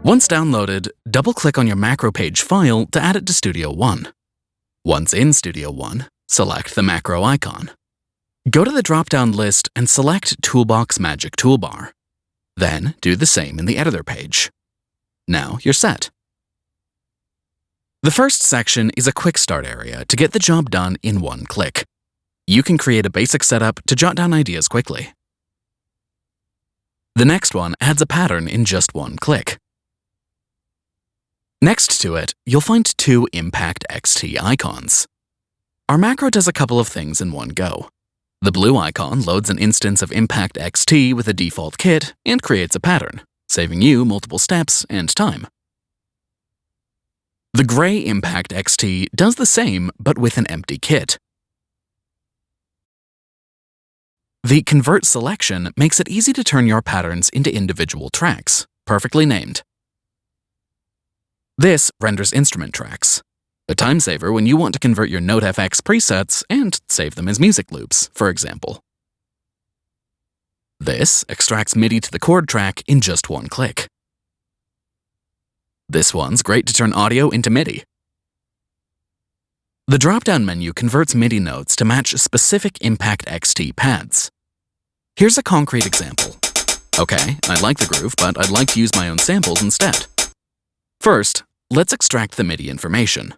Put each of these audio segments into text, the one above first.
Once downloaded, double-click on your macro page file to add it to studioone. Once in studioone, select the macro icon. Go to the drop-down list and select Toolbox Magic Toolbar. Then do the same in the editor page. Now you're set. The first section is a quick start area to get the job done in one click. You can create a basic setup to jot down ideas quickly. The next one adds a pattern in just one click. Next to it, you'll find two Impact XT icons. Our macro does a couple of things in one go. The blue icon loads an instance of Impact XT with a default kit and creates a pattern, saving you multiple steps and time. The gray Impact XT does the same, but with an empty kit. The Convert selection makes it easy to turn your patterns into individual tracks, perfectly named. This renders instrument tracks, a time saver when you want to convert your NoteFX presets and save them as music loops, for example. This extracts MIDI to the chord track in just one click. This one's great to turn audio into MIDI. The drop-down menu converts MIDI notes to match specific Impact XT pads. Here's a concrete example. Okay, I like the groove, but I'd like to use my own samples instead. First, let's extract the MIDI information.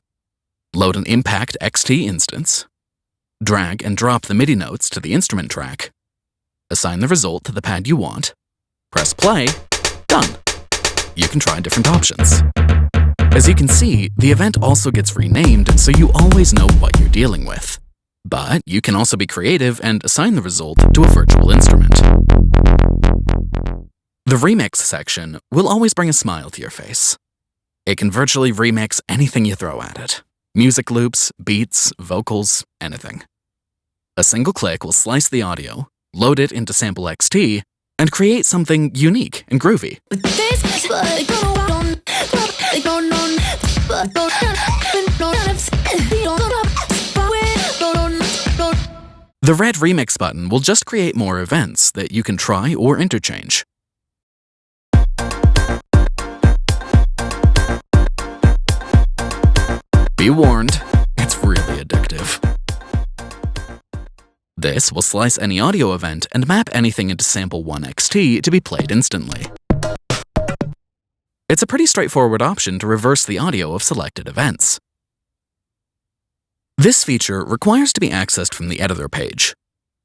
Load an Impact XT instance. Drag and drop the MIDI notes to the instrument track. Assign the result to the pad you want. Press play. Done. You can try different options. As you can see, the event also gets renamed so you always know what you're dealing with. But you can also be creative and assign the result to a virtual instrument. The Remix section will always bring a smile to your face. It can virtually remix anything you throw at it. Music loops, beats, vocals, anything. A single click will slice the audio, load it into Sample XT, and create something unique and groovy. The red Remix button will just create more events that you can try or interchange. Be warned, it's really addictive. This will slice any audio event and map anything into Sample 1 XT to be played instantly. It's a pretty straightforward option to reverse the audio of selected events. This feature requires to be accessed from the editor page.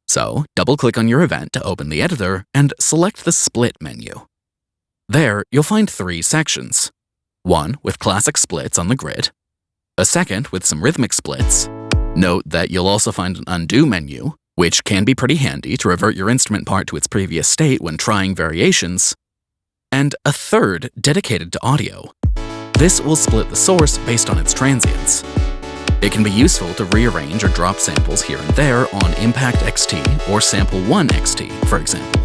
So, double-click on your event to open the editor and select the Split menu. There, you'll find three sections. One with classic splits on the grid, a second with some rhythmic splits. Note that you'll also find an Undo menu, which can be pretty handy to revert your instrument part to its previous state when trying variations, and a third dedicated to audio. This will split the source based on its transients. It can be useful to rearrange or drop samples here and there on Impact XT or Sample 1 XT, for example.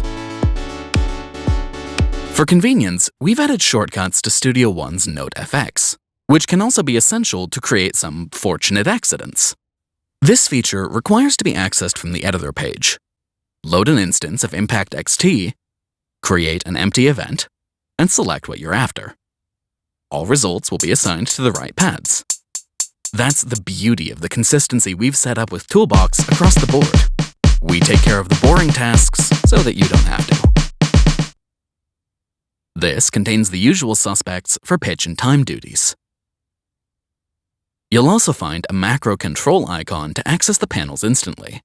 For convenience, we've added shortcuts to studioone's NoteFX, which can also be essential to create some fortunate accidents. This feature requires to be accessed from the editor page. Load an instance of Impact XT, create an empty event, and select what you're after. All results will be assigned to the right pads. That's the beauty of the consistency we've set up with Toolbox across the board. We take care of the boring tasks so that you don't have to. This contains the usual suspects for pitch and time duties. You'll also find a macro control icon to access the panels instantly.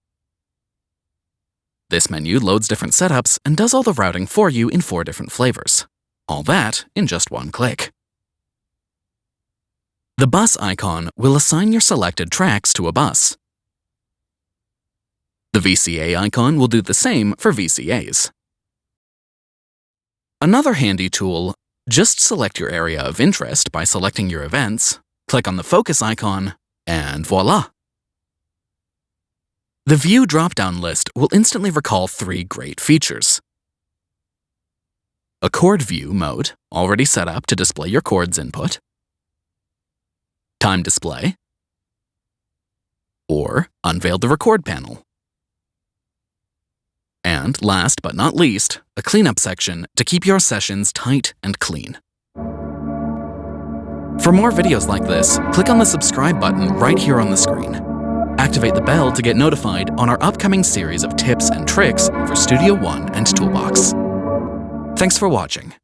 This menu loads different setups and does all the routing for you in 4 different flavors. All that in just one click. The bus icon will assign your selected tracks to a bus. The VCA icon will do the same for VCAs. Another handy tool, just select your area of interest by selecting your events, click on the focus icon, and voila! The View drop-down list will instantly recall 3 great features. A chord view mode, already set up to display your chords input, time display, or unveil the record panel. And last but not least, a cleanup section to keep your sessions tight and clean. For more videos like this, click on the subscribe button right here on the screen. Activate the bell to get notified on our upcoming series of tips and tricks for Studio One and Toolbox. Thanks for watching.